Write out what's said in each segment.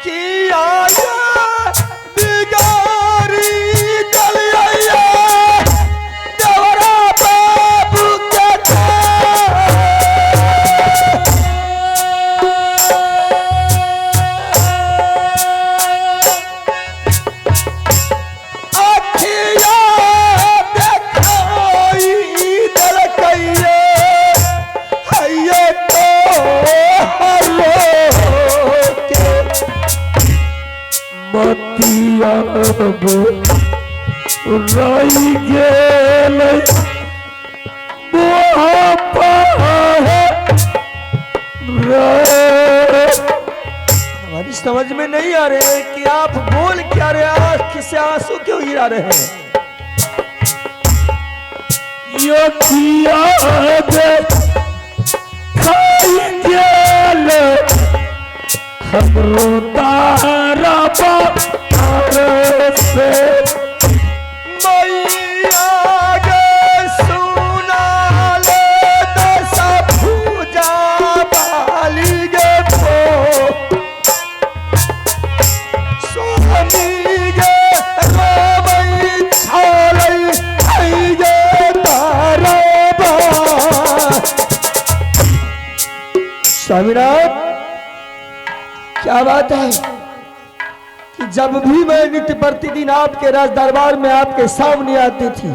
किया बिगारी चलिया देवरा बाबू के अखिया देखाई दल कइये हइये तो हलो के मतिया रही गेल हमारी समझ में नहीं आ रहे हैं कि आप बोल क्या रहे, आंख से आंसू क्यों गिरा रहे हैं। यो किया दे खाई गेल हमरो तारा पार से मैया गे सुना ले दस पूजा बाली गे तो स्वामी गे रामई छालई आई गे तारा बा। स्वामीनाथ क्या बात है कि जब भी मैं नित्य प्रतिदिन आपके राज दरबार में आपके सामने आती थी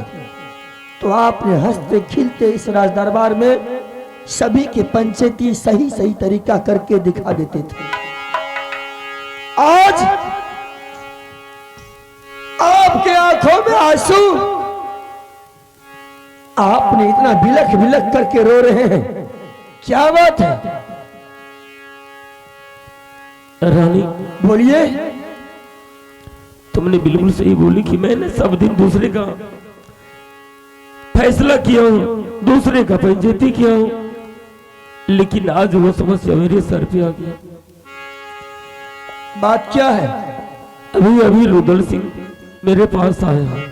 तो आपने हंसते खिलते इस राज दरबार में सभी के पंचायती सही सही तरीका करके दिखा देते थे। आज आपके आंखों में आंसू, आपने इतना बिलख बिलख करके रो रहे हैं, क्या बात है? रानी बोलिए। तुमने बिल्कुल सही बोली कि मैंने सब दिन दूसरे का फैसला किया हूं, दूसरे का पंचायती किया हूं, लेकिन आज वो समस्या मेरे सर पे आ गया। बात क्या है? अभी अभी रुदल सिंह मेरे पास आया।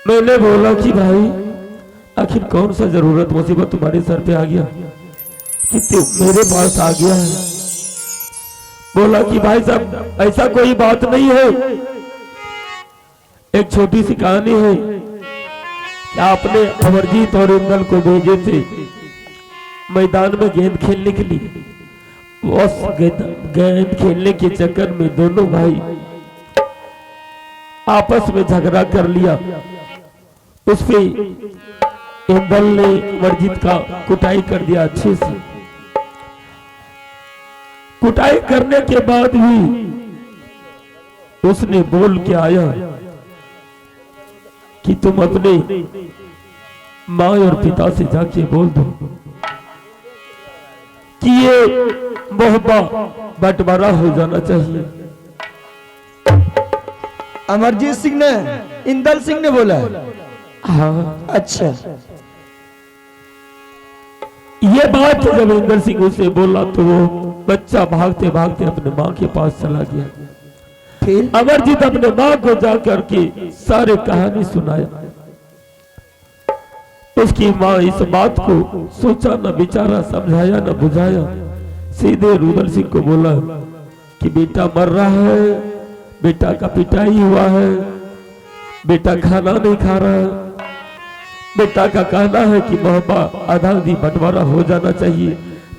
मैंने बोला कि भाई आखिर कौन सा जरूरत मुसीबत तुम्हारे सर पे आ गया कि तुम मेरे पास आ गया है। बोला कि भाई साहब ऐसा कोई बात नहीं है, एक छोटी सी कहानी है कि आपने अमरजीत और इंदल को भेजे थे मैदान में गेंद खेलने के लिए। उस गेंद खेलने के चक्कर में दोनों भाई आपस में झगड़ा कर लिया। उस पे इंदल ने अमरजीत का कुटाई कर दिया अच्छे से। कुटाई करने के बाद भी उसने बोल के आया कि तुम अपने माँ और पिता से जाके बोल दो कि ये मोहब्बत बंटवारा हो जाना चाहिए। अमरजीत सिंह ने, इंदल सिंह ने बोला है? हाँ। अच्छा। ये बात जब इंदल सिंह उसे बोला तो वो बच्चा भागते भागते अपने माँ के पास चला गया। फिर अमरजीत अपने माँ को जाकर के सारे कहानी सुनाया। उसकी माँ इस बात को सोचा न विचारा, समझाया न बुझाया, सीधे रुदल सिंह को बोला कि बेटा मर रहा है, बेटा का पिटाई हुआ है, बेटा खाना नहीं खा रहा, बेटा का कहना है कि मोहब्बत आधा आधी बंटवारा हो जाना चाहिए,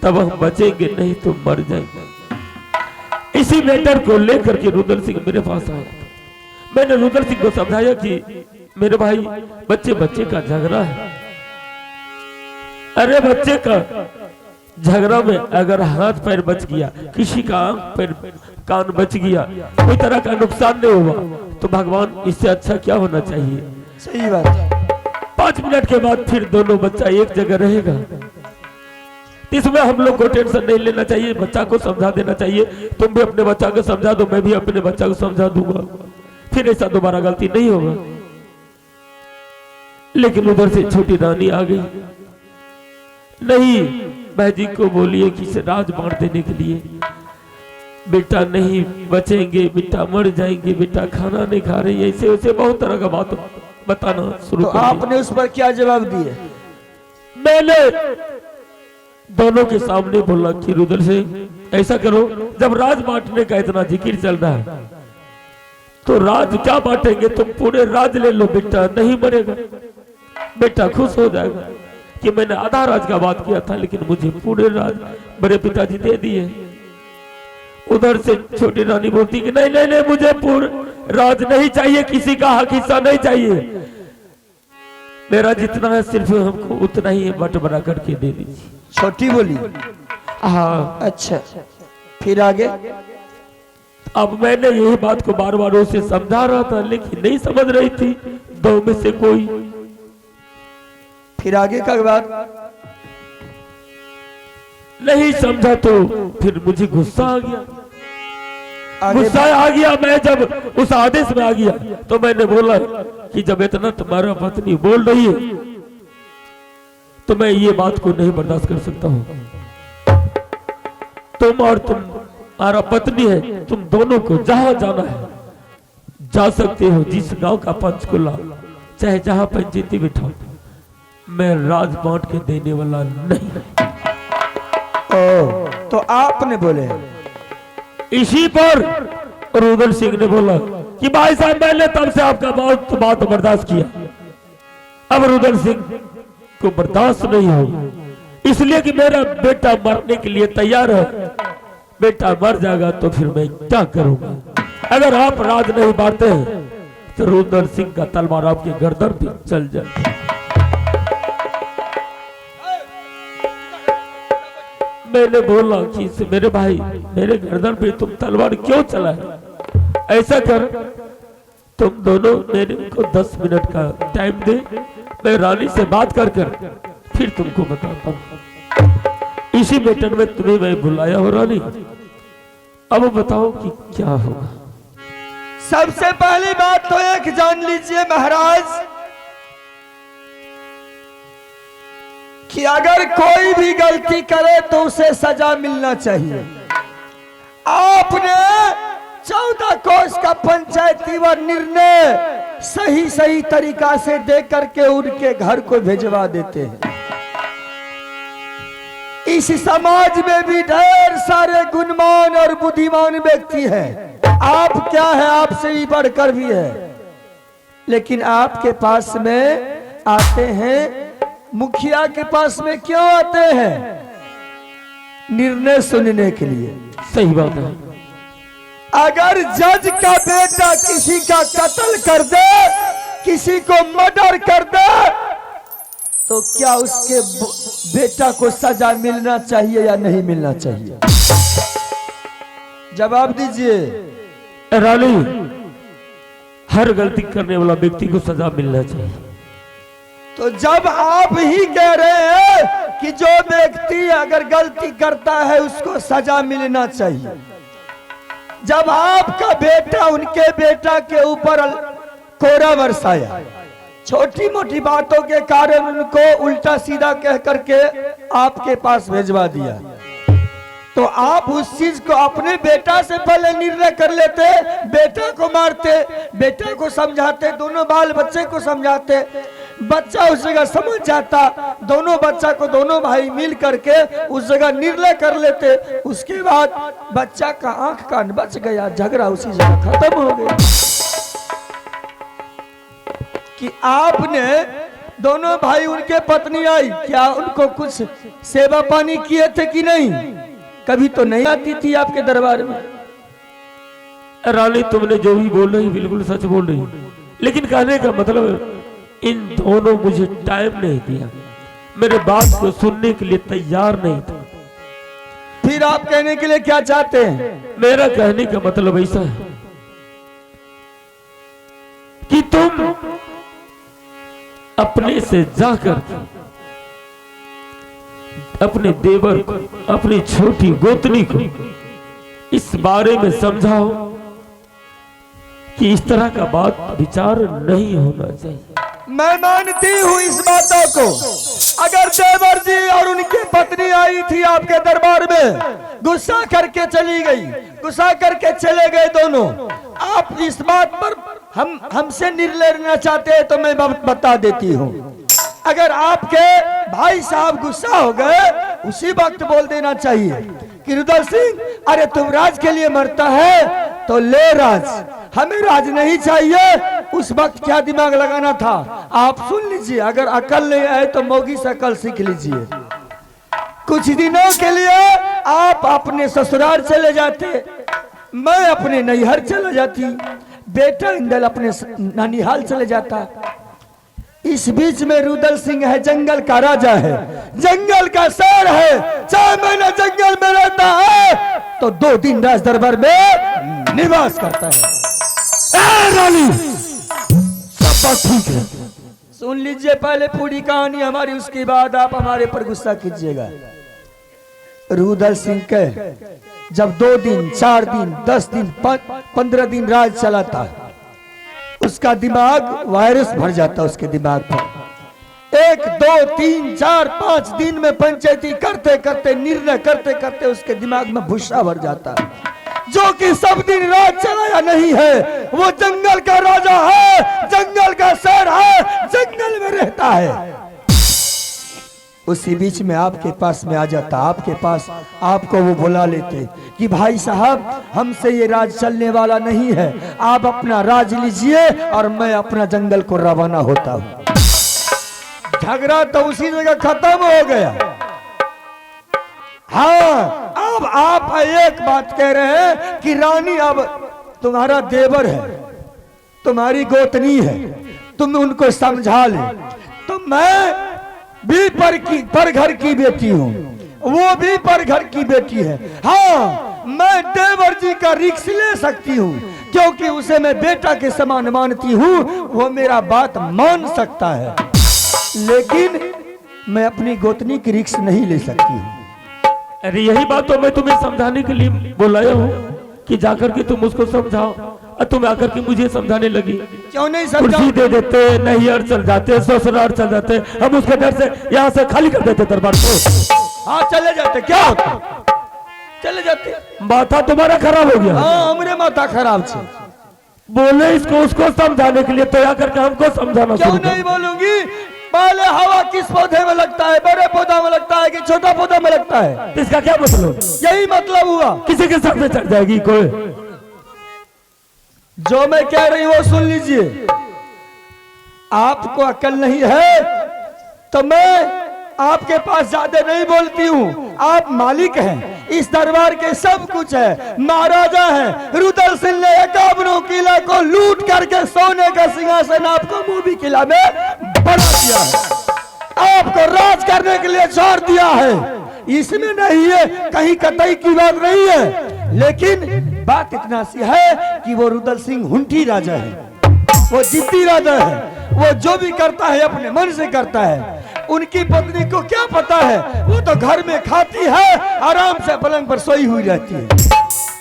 तब हम बचेंगे, नहीं तो मर जाएंगे। इसी मैटर को लेकर के रुदल सिंह मेरे पास आया। मैंने रुदल सिंह को समझाया कि मेरे भाई बच्चे बच्चे का झगड़ा है। अरे बच्चे का झगड़ा में अगर हाथ पैर बच गया, किसी का आंख पैर कान बच गया, कोई तरह का नुकसान नहीं हुआ, तो भगवान इससे अच्छा क्या होना चाहिए? सही बात है। 5 मिनट के बाद फिर दोनों बच्चा एक जगह रहेगा। इसमें हम लोग को टेंशन नहीं लेना चाहिए, बच्चा को समझा देना चाहिए। तुम भी अपने बच्चा को समझा दो, मैं भी अपने बच्चा को समझा दूंगा, फिर ऐसा दोबारा गलती नहीं होगा। लेकिन उधर से छोटी रानी आ गई। नहीं, बहजी को बोलिए कि इसे राज बांट देने के लिए। बेटा नहीं बचेंगे, बेटा मर जाएंगे, बेटा खाना नहीं खा रही, ऐसे वैसे बहुत तरह का बात बताना शुरू कर दिया। आपने उस पर क्या जवाब दिए? मैंने दोनों के सामने बोला कि रुदल से ऐसा करो, जब राज बांटने का इतना जिक्र चल रहा है तो राज क्या बांटेंगे, तुम पूरे राज ले लो, बेटा नहीं मरेगा। बेटा खुश हो जाएगा कि मैंने आधा राज का बात किया था लेकिन मुझे पूरे राज मेरे पिताजी दे दिए। उधर से छोटी रानी बोलती कि नहीं नहीं नहीं, मुझे पूरे राज नहीं चाहिए, किसी का हक हिस्सा नहीं चाहिए, मेरा जितना है सिर्फ हमको उतना ही बट बना करके दे दीजिए। छोटी बोली हाँ। अच्छा, फिर आगे? अब मैंने यही बात को बार बार उसे समझा रहा था लेकिन नहीं समझ रही थी दो में से कोई। फिर आगे का बात नहीं समझा तो फिर मुझे गुस्सा आ गया। आगे गुस्सा आ गया, मैं जब उस आदेश में आ गया तो मैंने बोला कि जब इतना तुम्हारा पत्नी बोल रही है तो मैं ये बात को नहीं बर्दाश्त कर सकता हूँ। तुम और तुम्हारा पत्नी है, तुम दोनों को जहां जाना है जा सकते हो, जिस गांव का पंचकुला चाहे जहां पंचायती बिठाओ, मैं राज बांट के देने वाला नहीं। तो आपने बोले? इसी पर रुदल सिंह ने बोला कि भाई साहब मैंने तब से आपका बात बर्दाश्त किया, अब रुदल सिंह को बर्दाश्त नहीं हो, इसलिए कि मेरा बेटा मरने के लिए तैयार है। बेटा मर जाएगा तो फिर मैं क्या करूंगा? अगर आप राज नहीं बांटते हैं तो रुदल सिंह का तलवार आपके गर्दन पे चल जाए। मैंने बोला कि मेरे भाई, मेरे गर्दन पे तुम तलवार क्यों चलाए? ऐसा कर, तुम दोनों मेरे को 10 मिनट का टाइम दे, मैं रानी से बात कर फिर तुमको बताता हूँ। इसी मैटर में तुम्हें मैं बुलाया हो रानी, अब बताओ कि क्या होगा। सबसे पहली बात तो एक जान लीजिए महाराज कि अगर कोई भी गलती करे तो उसे सजा मिलना चाहिए। आपने 14 कोष का पंचायती व निर्णय सही तरीका से दे करके उनके घर को भिजवा देते हैं। इस समाज में भी ढेर सारे गुणवान और बुद्धिमान व्यक्ति हैं। आप क्या है, आपसे भी बढ़कर भी है, लेकिन आपके पास में आते हैं, मुखिया के पास में क्यों आते हैं? निर्णय सुनने के लिए। सही बात है। अगर जज का बेटा किसी का कत्ल कर दे, किसी को मर्डर कर दे, तो क्या उसके बेटा को सजा मिलना चाहिए या नहीं मिलना चाहिए? जवाब दीजिए। रानी, हर गलती करने वाला व्यक्ति को सजा मिलना चाहिए। तो जब आप ही कह रहे हैं कि जो व्यक्ति अगर गलती करता है उसको सजा मिलना चाहिए, जब आपका बेटा उनके बेटा के ऊपर कोरा बरसाया, छोटी मोटी बातों के कारण उनको उल्टा सीधा कह करके आपके पास भेजवा दिया, तो आप उस चीज को अपने बेटा से पहले निर्णय कर लेते, बेटा को मारते, बेटा को समझाते, दोनों बाल बच्चे को समझाते, बच्चा उस जगह समझ जाता, दोनों बच्चा को दोनों भाई मिल करके उस जगह निर्णय कर लेते, उसके बाद बच्चा का आंख कान बच गया, झगड़ा उसी जगह खत्म हो गया। कि आपने दोनों भाई, उनके पत्नी आई, क्या उनको कुछ सेवा पानी किए थे कि नहीं? कभी तो नहीं आती थी आपके दरबार में। रानी, तुमने जो भी बोल रही बिल्कुल सच बोल रही, लेकिन कहने का मतलब इन दोनों मुझे टाइम नहीं दिया, मेरे बात को सुनने के लिए तैयार नहीं था। फिर आप कहने के लिए क्या चाहते हैं? मेरा कहने का मतलब ऐसा है कि तुम अपने से जाकर अपने देवर को, अपनी छोटी गोतनी को इस बारे में समझाओ कि इस तरह का बात विचार नहीं होना चाहिए। मैं मानती हूँ इस बातों को। अगर देवर जी और उनकी पत्नी आई थी आपके दरबार में, गुस्सा करके चली गई, गुस्सा करके चले गए दोनों, आप इस बात पर हमसे निर्णय लेना चाहते हैं तो मैं बता देती हूँ। अगर आपके भाई साहब गुस्सा हो गए, उसी वक्त बोल देना चाहिए कि रुदल सिंह, अरे तुम राज के लिए मरता है तो ले राज, हमें राज नहीं चाहिए। उस वक्त क्या दिमाग लगाना था आप सुन लीजिए। अगर अकल नहीं आए तो मौगी से अकल सीख लीजिए। कुछ दिनों के लिए आप अपने ससुराल चले जाते, मैं अपने नैहर चले जाती, बेटा इंदल अपने नानिहाल चले जाता। इस बीच में रुदल सिंह है, जंगल का राजा है, जंगल का शेर है। 6 महीने जंगल में रहता है तो 2 दिन राज दरबार में निवास करता है। रानी, सब बात ठीक है। सुन लीजिए पहले पूरी कहानी हमारी, उसके बाद आप हमारे पर गुस्सा कीजिएगा। रुदल सिंह के जब 2 दिन 4 दिन 10 दिन 15 दिन राज चलाता, उसका दिमाग वायरस भर जाता उसके दिमाग पर। 1 2 3 4 5 दिन में पंचायती करते करते, निर्णय करते करते उसके दिमाग में भूसा भर जाता। जो कि सब दिन राज चलाया नहीं है, वो जंगल का राजा है, जंगल का शेर है, जंगल में रहता है। उसी बीच में आपके पास में आ जाता, आपके पास आपको वो बुला लेते कि भाई साहब, हमसे ये राज चलने वाला नहीं है, आप अपना राज लीजिए और मैं अपना जंगल को रवाना होता हूं। झगड़ा तो उसी जगह खत्म हो गया। हाँ, अब आप एक बात कह रहे हैं कि रानी अब तुम्हारा देवर है, तुम्हारी गोतनी है, तुम उनको समझा ले। तो मैं भी पर घर की बेटी हूँ, वो भी पर घर की बेटी है। हाँ, मैं देवर जी का रिक्स ले सकती हूँ क्योंकि उसे मैं बेटा के समान मानती हूँ, वो मेरा बात मान सकता है, लेकिन मैं अपनी गोतनी की रिक्स नहीं ले सकती हूँ। अरे यही बात तो मैं तुम्हें समझाने के लिए बुलाया हूँ कि जाकर के तुम उसको समझाओ, और तुम आकर के मुझे समझाने लगी। क्यों नहीं कुर्सी समझाओ? दे देते, नैहर चल जाते, ससुराल चल जाते, हम उसके डर से यहाँ से खाली कर देते दरबार को। हाँ चले जाते, क्या होता, चले जाते। माथा तुम्हारा खराब हो गया। हाँ, हमरे माथा खराब छे। बोले इसको उसको समझाने के लिए, तो आकर के हमको समझाना क्यों शुरू कर। नहीं बोलूंगी? पहले हवा किस पौधे में लगता है, बड़े पौधा में लगता है कि छोटा पौधा में लगता है? इसका क्या मतलब? यही मतलब हुआ। किसी के साथ में चढ़ जाएगी कोई? जो मैं कह रही हूँ वो सुन लीजिए। आपको अकल नहीं है तो मैं आपके पास ज्यादा नहीं बोलती हूँ। आप मालिक हैं, इस दरबार के सब कुछ है, महाराजा हैं। रुदल सिंह ने 51 किला को लूट करके सोने का सिंहासन आपको मूवी किला में बना दिया है, आपको राज करने के लिए छोड़ दिया है। इसमें नहीं है, कहीं कतई की बात नहीं है, लेकिन बात इतना सी है कि वो रुदल सिंह हुंठी राजा है, वो जिद्दी राजा है, वो जो भी करता है अपने मन से करता है। उनकी पत्नी को क्या पता है, वो तो घर में खाती है, आराम से पलंग पर सोई हुई रहती है।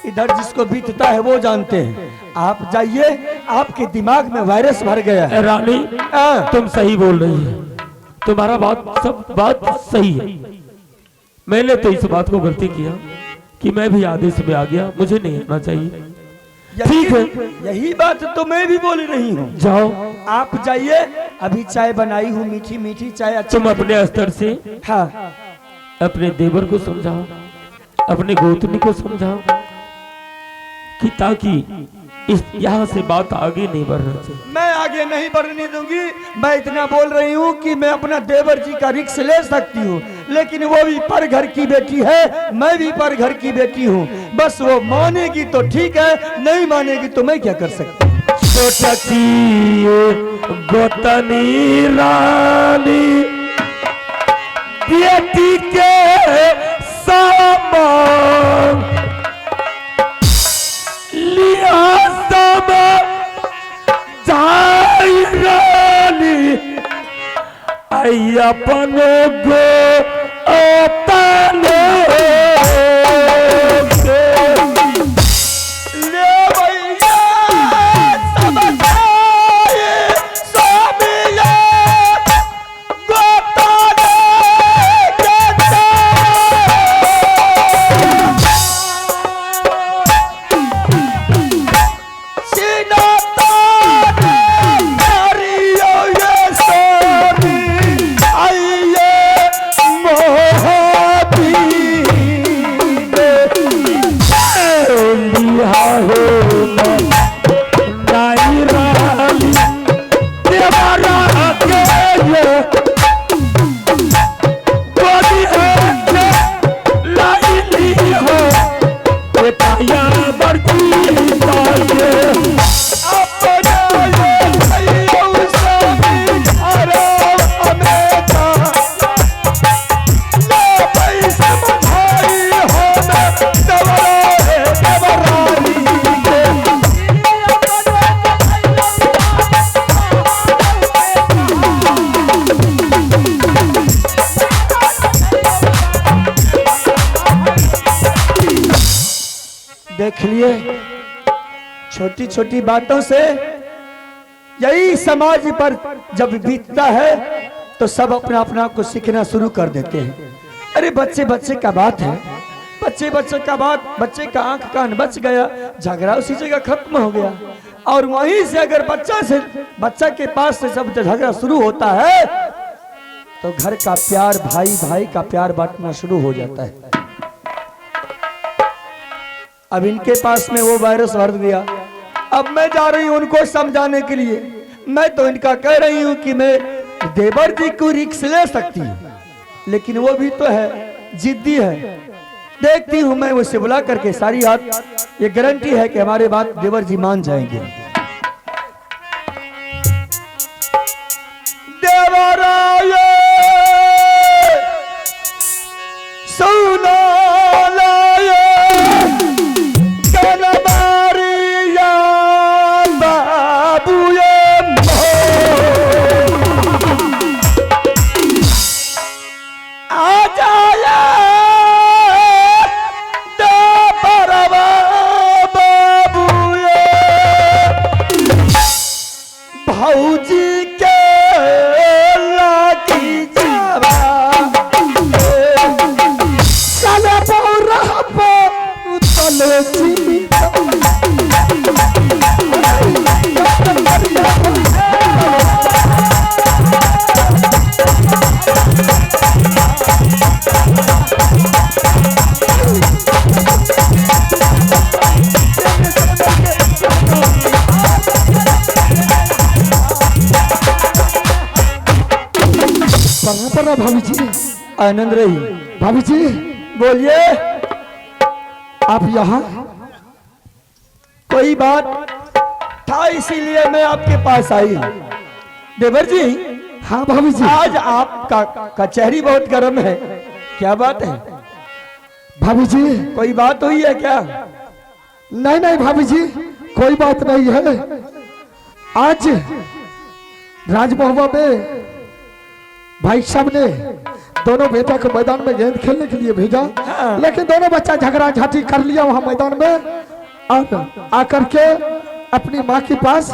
इधर जिसको बीतता है वो जानते हैं। आप जाइए, आपके दिमाग में वायरस भर गया है। रानी, तुम सही बोल रही है, तुम्हारा सब बात सही है। मैंने तो इस बात को गलती किया कि मैं भी आदेश में आ गया, मुझे नहीं आना चाहिए। ठीक है, यही बात तो मैं भी बोल रही हूँ। जाओ, आप जाइए, अभी चाय बनाई हूँ, मीठी मीठी चाय अच्छी। तुम अपने स्तर से हाँ, अपने देवर को समझाओ, अपने गोतनी को समझाओ कि ताकि इस यहाँ से बात आगे नहीं बढ़ना चाहिए। मैं आगे नहीं बढ़ने दूंगी। मैं इतना बोल रही हूँ कि मैं अपना देवर जी का रिक्स ले सकती हूँ, लेकिन वो भी पर घर की बेटी है, मैं भी पर घर की बेटी हूँ। बस वो मानेगी तो ठीक है, नहीं मानेगी तो मैं क्या कर सकती हूँ। गोतनी रानी बेटी के सामान अपन गो अपने मोहब्बत देख लिए, छोटी छोटी बातों से यही समाज पर जब बीतता है तो सब अपना अपना को सीखना शुरू कर देते हैं। अरे बच्चे बच्चे का बात है, बच्चे बच्चे का बात, बच्चे का आंख कान बच गया, झगड़ा उसी जगह खत्म हो गया। और वहीं से अगर बच्चा के पास से जब झगड़ा शुरू होता है तो घर का प्यार, भाई भाई का प्यार बांटना शुरू हो जाता है। अब इनके पास में वो वायरस भर गया। अब मैं जा रही हूं उनको समझाने के लिए। मैं तो इनका कह रही हूं कि मैं देवर जी को रिक्स ले सकती हूं, लेकिन वो भी तो है, जिद्दी है। देखती हूं मैं उसे बुला करके सारी बात, ये गारंटी है कि हमारे बात देवर जी मान जाएंगे। देवराय सुना भाभी जी, आनंद रही। भाभी जी बोलिए, आप यहाँ? कोई बात था इसीलिए मैं आपके पास आई। देवर जी। हाँ भाभी जी। आज आपका कचहरी बहुत गर्म है, क्या बात है? भाभी जी कोई बात हुई है क्या? नहीं नहीं भाभी जी, कोई बात नहीं है। आज राजमहल में भाई साहब ने दोनों बेटा को मैदान में गेंद खेलने के लिए भेजा, लेकिन दोनों बच्चा झगड़ा झाटी कर लिया वहां मैदान में, और आकर के अपनी माँ के पास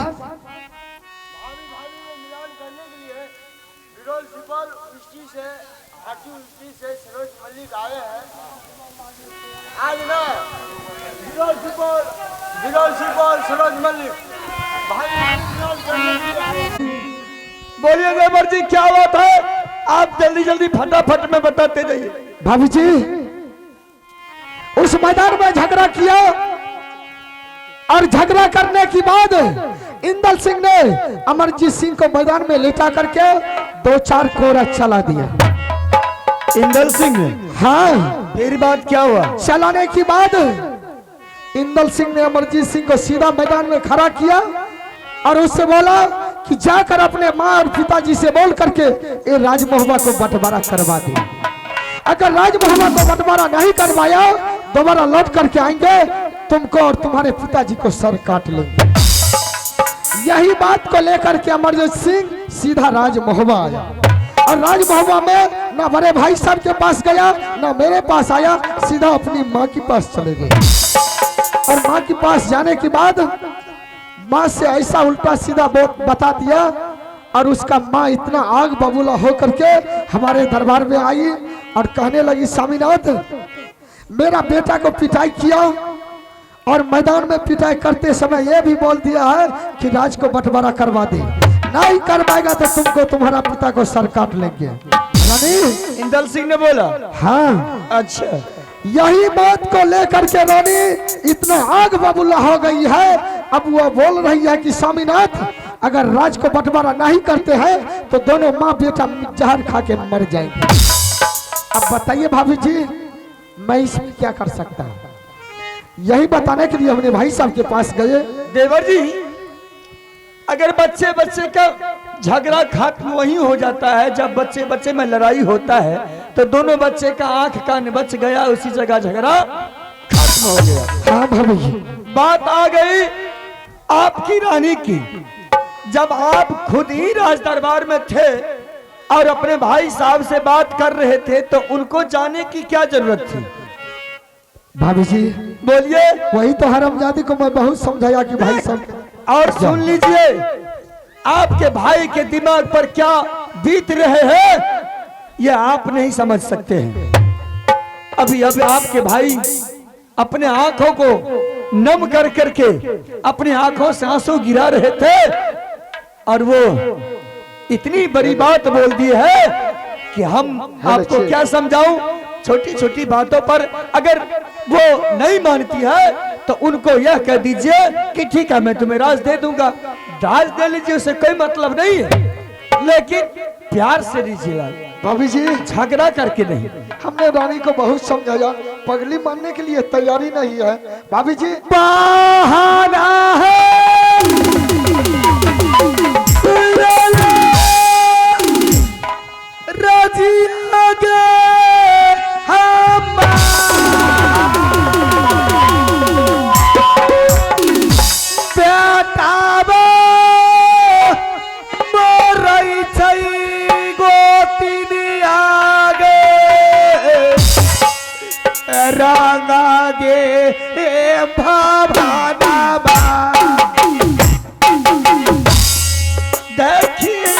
बोलिए देवर जी क्या बात है? आप जल्दी जल्दी फटाफट में बताते जाइए। भाभी जी उस मैदान में झगड़ा किया, और झगड़ा करने के बाद इंदल सिंह ने अमरजीत सिंह को मैदान में लेटा करके 2-4 कोरा चला दिया। इंदल सिंह ने? हाँ। फिर बात क्या हुआ? चलाने के बाद इंदल सिंह ने अमरजीत सिंह को सीधा मैदान में खड़ा किया और उससे बोला कि जाकर अपने माँ और पिताजी से बोल करके ये राजमहल को बंटवारा करवा दे। अगर राजमहल को बंटवारा नहीं करवाया दोबारा लौट करके आएंगे, तुमको और तुम्हारे पिताजी को सर काट लेंगे। यही बात को लेकर के अमरजीत सिंह सीधा राजमहल आया, और राजमहल में ना बड़े भाई साहब के पास गया ना मेरे पास आया, सीधा अपनी माँ के पास चले गए। और माँ के पास जाने के बाद माँ से ऐसा उल्टा सीधा बता दिया, और उसका माँ इतना आग बबूला हो करके हमारे दरबार में आई और कहने लगी, स्वामीनाथ मेरा बेटा को पिटाई किया, और मैदान में पिटाई करते समय यह भी बोल दिया है कि राज को बंटवारा करवा दे, नहीं करवाएगा तो तुमको तुम्हारा पिता को सर काट लेंगे। रानी इंदल सिंह ने बोला? हाँ। अच्छा, यही बात को लेकर के रानी इतना आग बबूला हो गई है, अब वो बोल रही है कि स्वामीनाथ अगर राज को बंटवारा नहीं करते हैं तो दोनों माँ बेटा जहर खा के मर जाएंगे। अब बताइए भाभी जी मैं इसमें क्या कर सकता हूँ? यही बताने के लिए हमने भाई साहब के पास गए। देवर जी अगर बच्चे बच्चे का झगड़ा खत्म वही हो जाता है, जब बच्चे बच्चे में लड़ाई होता है तो दोनों बच्चे का आंख कान बच गया, उसी जगह झगड़ा खत्म हो गया। हाँ भाभी जी। बात आ गई आपकी रानी की, जब आप खुद ही राज दरबार में थे और अपने भाई साहब से बात कर रहे थे तो उनको जाने की क्या जरूरत थी? भाभी जी बोलिए। वही तो हरामजादी को मैं बहुत समझाया कि भाई सब। और सुन लीजिए, आपके भाई के दिमाग पर क्या बीत रहे हैं ये आप नहीं समझ सकते हैं। अभी अभी आपके भाई अपने आंखों को नम कर करके अपने आंखों से आंसू गिरा रहे थे और वो इतनी बड़ी बात बोल दी है कि हम आपको क्या समझाऊं। छोटी छोटी बातों पर अगर वो नहीं मानती है तो उनको यह कह दीजिए कि ठीक है मैं तुम्हें राज दे दूंगा। राज दे लीजिए, उसे कोई मतलब नहीं है, लेकिन प्यार से दीजिएगा, भाभी जी झगड़ा करके नहीं। हमने रानी को बहुत समझाया, पगली मानने के लिए तैयारी नहीं है। भाभी जी बहाना है राजी आगे हम बेटाबो मरई छै गोतिनी आगे रंगा गे भाभाना बा देखिया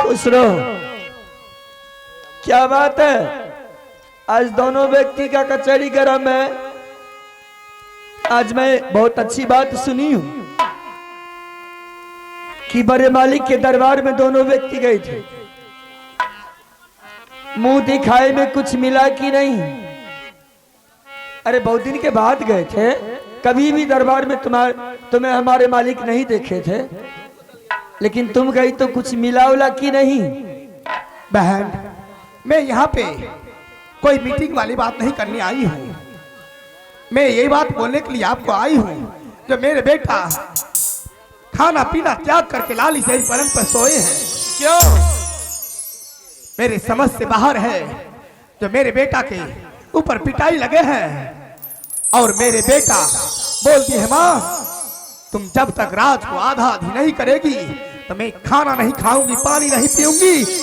खुश रहो। क्या बात है, आज दोनों व्यक्ति का कचहरी गरम है। आज मैं बहुत अच्छी बात सुनी हूं कि बड़े मालिक के दरबार में दोनों व्यक्ति गए थे। मुंह दिखाए में कुछ मिला कि नहीं? अरे बहुत दिन के बाद गए थे, कभी भी दरबार में तुम्हें हमारे मालिक नहीं देखे थे, लेकिन तुम गई तो कुछ मिला उला कि नहीं? बहन, मैं यहाँ पे कोई मीटिंग वाली बात नहीं करने आई हूँ। मैं यही बात बोलने के लिए आपको आई हूँ, जो मेरे बेटा खाना पीना त्याग करके लाली से पलंग पर सोए हैं। क्यों? मेरे समझ से बाहर है, जो मेरे बेटा के ऊपर पिटाई लगे हैं और मेरे बेटा बोलती है माँ तुम जब तक राज को आधा आधी नहीं करेगी तो मैं खाना नहीं खाऊंगी, पानी नहीं पीऊंगी।